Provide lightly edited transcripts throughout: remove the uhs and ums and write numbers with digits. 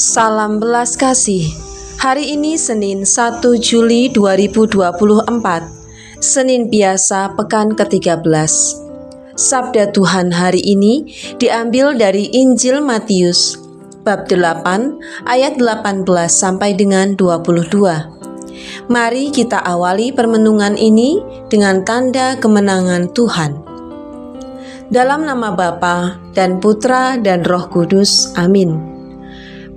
Salam belas kasih. Hari ini Senin 1 Juli 2024, Senin biasa pekan ke-13. Sabda Tuhan hari ini diambil dari Injil Matius bab 8 ayat 18 sampai dengan 22. Mari kita awali permenungan ini dengan tanda kemenangan Tuhan. Dalam nama Bapa dan Putra dan Roh Kudus. Amin.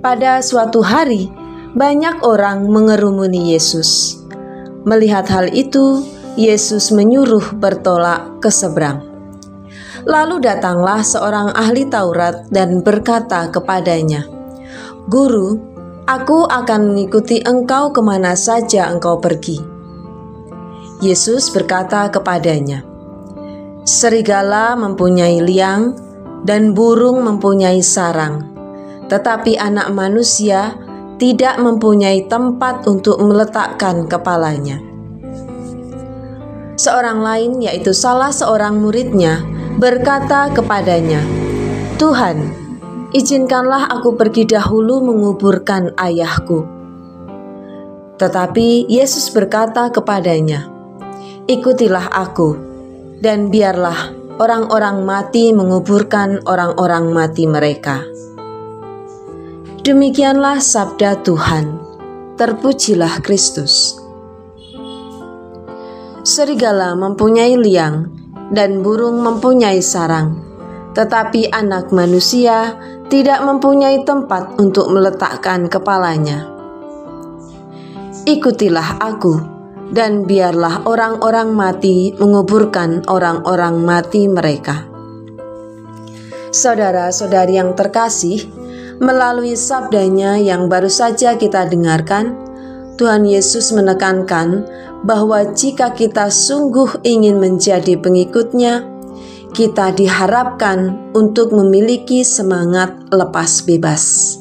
Pada suatu hari, banyak orang mengerumuni Yesus. Melihat hal itu, Yesus menyuruh bertolak ke seberang. Lalu datanglah seorang ahli Taurat dan berkata kepadanya, "Guru, aku akan mengikuti engkau kemana saja engkau pergi." Yesus berkata kepadanya, "Serigala mempunyai liang dan burung mempunyai sarang, tetapi Anak Manusia tidak mempunyai tempat untuk meletakkan kepalanya." Seorang lain, yaitu salah seorang muridnya, berkata kepadanya, "Tuhan, izinkanlah aku pergi dahulu menguburkan ayahku." Tetapi Yesus berkata kepadanya, "Ikutilah aku, dan biarlah orang-orang mati menguburkan orang-orang mati mereka." Demikianlah sabda Tuhan. Terpujilah Kristus. Serigala mempunyai liang dan burung mempunyai sarang, tetapi Anak Manusia tidak mempunyai tempat untuk meletakkan kepalanya. Ikutilah aku, dan biarlah orang-orang mati menguburkan orang-orang mati mereka. Saudara-saudari yang terkasih, melalui sabdanya yang baru saja kita dengarkan, Tuhan Yesus menekankan bahwa jika kita sungguh ingin menjadi pengikut-Nya, kita diharapkan untuk memiliki semangat lepas bebas.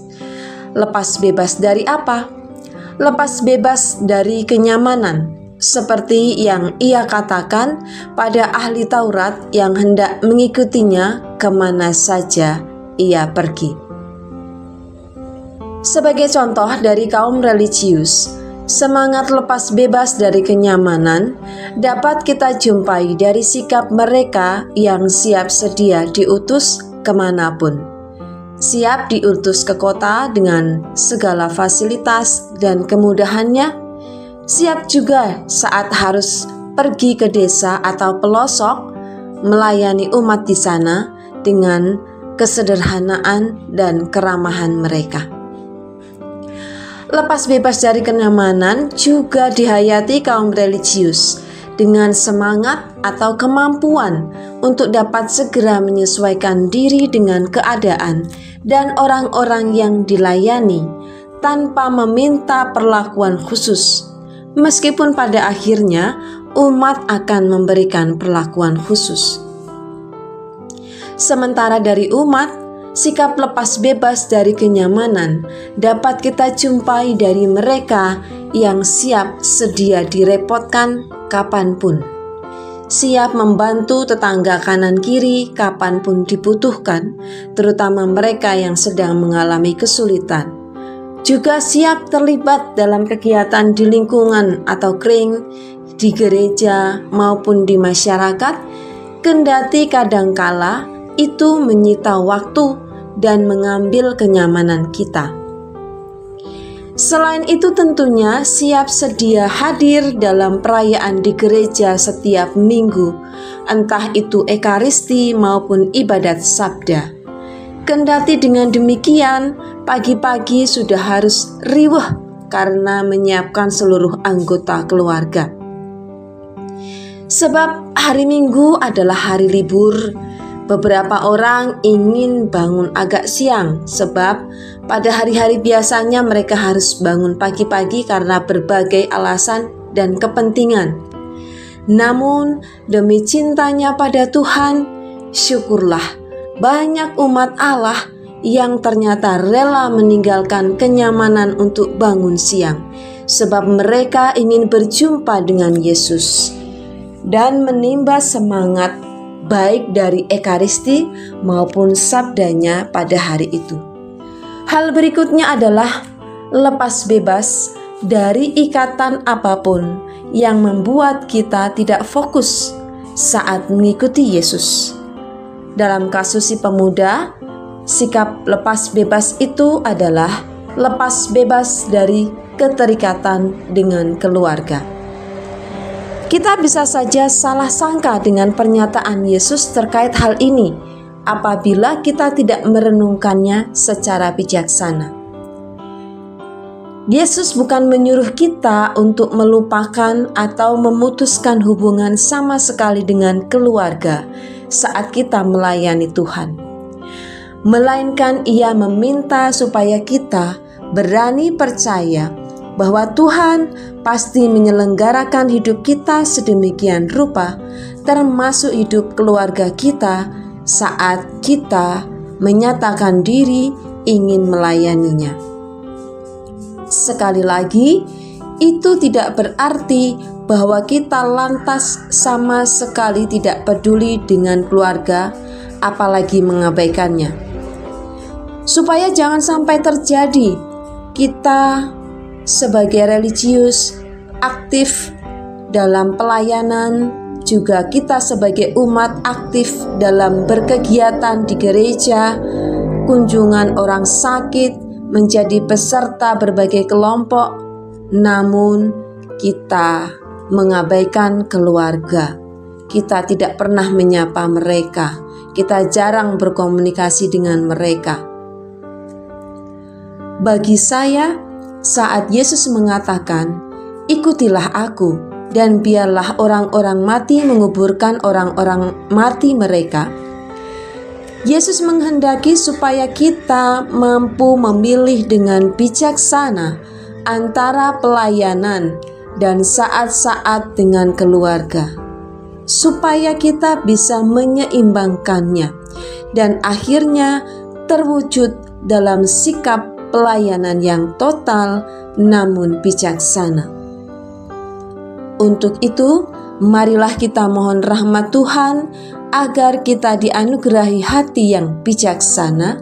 Lepas bebas dari apa? Lepas bebas dari kenyamanan, seperti yang ia katakan pada ahli Taurat yang hendak mengikutinya kemana saja ia pergi. Sebagai contoh dari kaum religius, semangat lepas bebas dari kenyamanan dapat kita jumpai dari sikap mereka yang siap sedia diutus kemanapun. Siap diutus ke kota dengan segala fasilitas dan kemudahannya. Siap juga saat harus pergi ke desa atau pelosok, melayani umat di sana dengan kesederhanaan dan keramahan mereka. Lepas bebas dari kenyamanan juga dihayati kaum religius dengan semangat atau kemampuan untuk dapat segera menyesuaikan diri dengan keadaan dan orang-orang yang dilayani tanpa meminta perlakuan khusus, meskipun pada akhirnya umat akan memberikan perlakuan khusus. Sementara dari umat, sikap lepas bebas dari kenyamanan dapat kita jumpai dari mereka yang siap sedia direpotkan kapanpun, siap membantu tetangga kanan kiri kapanpun dibutuhkan, terutama mereka yang sedang mengalami kesulitan. Juga siap terlibat dalam kegiatan di lingkungan atau kring, di gereja maupun di masyarakat, kendati kadangkala itu menyita waktu dan mengambil kenyamanan kita. Selain itu tentunya siap sedia hadir dalam perayaan di gereja setiap minggu, entah itu ekaristi maupun ibadat sabda. Kendati dengan demikian, pagi-pagi sudah harus riweh karena menyiapkan seluruh anggota keluarga. Sebab hari Minggu adalah hari libur. Beberapa orang ingin bangun agak siang sebab pada hari-hari biasanya mereka harus bangun pagi-pagi karena berbagai alasan dan kepentingan. Namun demi cintanya pada Tuhan, syukurlah banyak umat Allah yang ternyata rela meninggalkan kenyamanan untuk bangun siang sebab mereka ingin berjumpa dengan Yesus dan menimba semangat baik dari ekaristi maupun sabdanya pada hari itu. Hal berikutnya adalah lepas bebas dari ikatan apapun yang membuat kita tidak fokus saat mengikuti Yesus. Dalam kasus si pemuda, sikap lepas bebas itu adalah lepas bebas dari keterikatan dengan keluarga. Kita bisa saja salah sangka dengan pernyataan Yesus terkait hal ini apabila kita tidak merenungkannya secara bijaksana. Yesus bukan menyuruh kita untuk melupakan atau memutuskan hubungan sama sekali dengan keluarga saat kita melayani Tuhan. Melainkan Ia meminta supaya kita berani percaya bahwa Tuhan pasti menyelenggarakan hidup kita sedemikian rupa, termasuk hidup keluarga kita saat kita menyatakan diri ingin melayaninya. Sekali lagi, itu tidak berarti bahwa kita lantas sama sekali tidak peduli dengan keluarga, apalagi mengabaikannya. Supaya jangan sampai terjadi, kita sebagai religius aktif dalam pelayanan, juga kita sebagai umat aktif dalam berkegiatan di gereja, kunjungan orang sakit, menjadi peserta berbagai kelompok, namun kita mengabaikan keluarga. Kita tidak pernah menyapa mereka, kita jarang berkomunikasi dengan mereka. Bagi saya, saat Yesus mengatakan, "Ikutilah aku, dan biarlah orang-orang mati menguburkan orang-orang mati mereka," Yesus menghendaki supaya kita mampu memilih dengan bijaksana antara pelayanan dan saat-saat dengan keluarga, supaya kita bisa menyeimbangkannya dan akhirnya terwujud dalam sikap pelayanan yang total namun bijaksana. Untuk itu, marilah kita mohon rahmat Tuhan agar kita dianugerahi hati yang bijaksana,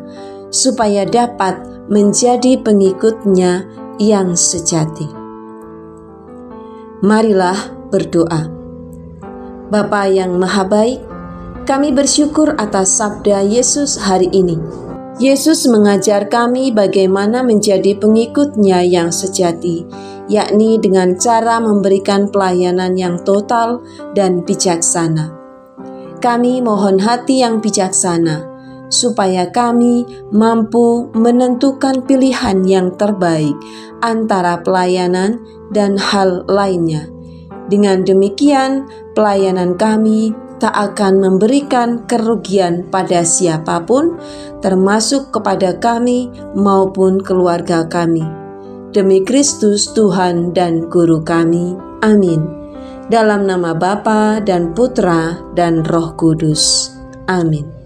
supaya dapat menjadi pengikut-Nya yang sejati. Marilah berdoa. Bapa yang Maha Baik, kami bersyukur atas sabda Yesus hari ini. Yesus mengajar kami bagaimana menjadi pengikut-Nya yang sejati, yakni dengan cara memberikan pelayanan yang total dan bijaksana. Kami mohon hati yang bijaksana, supaya kami mampu menentukan pilihan yang terbaik antara pelayanan dan hal lainnya. Dengan demikian, pelayanan kami tak akan memberikan kerugian pada siapapun, termasuk kepada kami maupun keluarga kami. Demi Kristus Tuhan dan Guru kami. Amin. Dalam nama Bapa dan Putra dan Roh Kudus. Amin.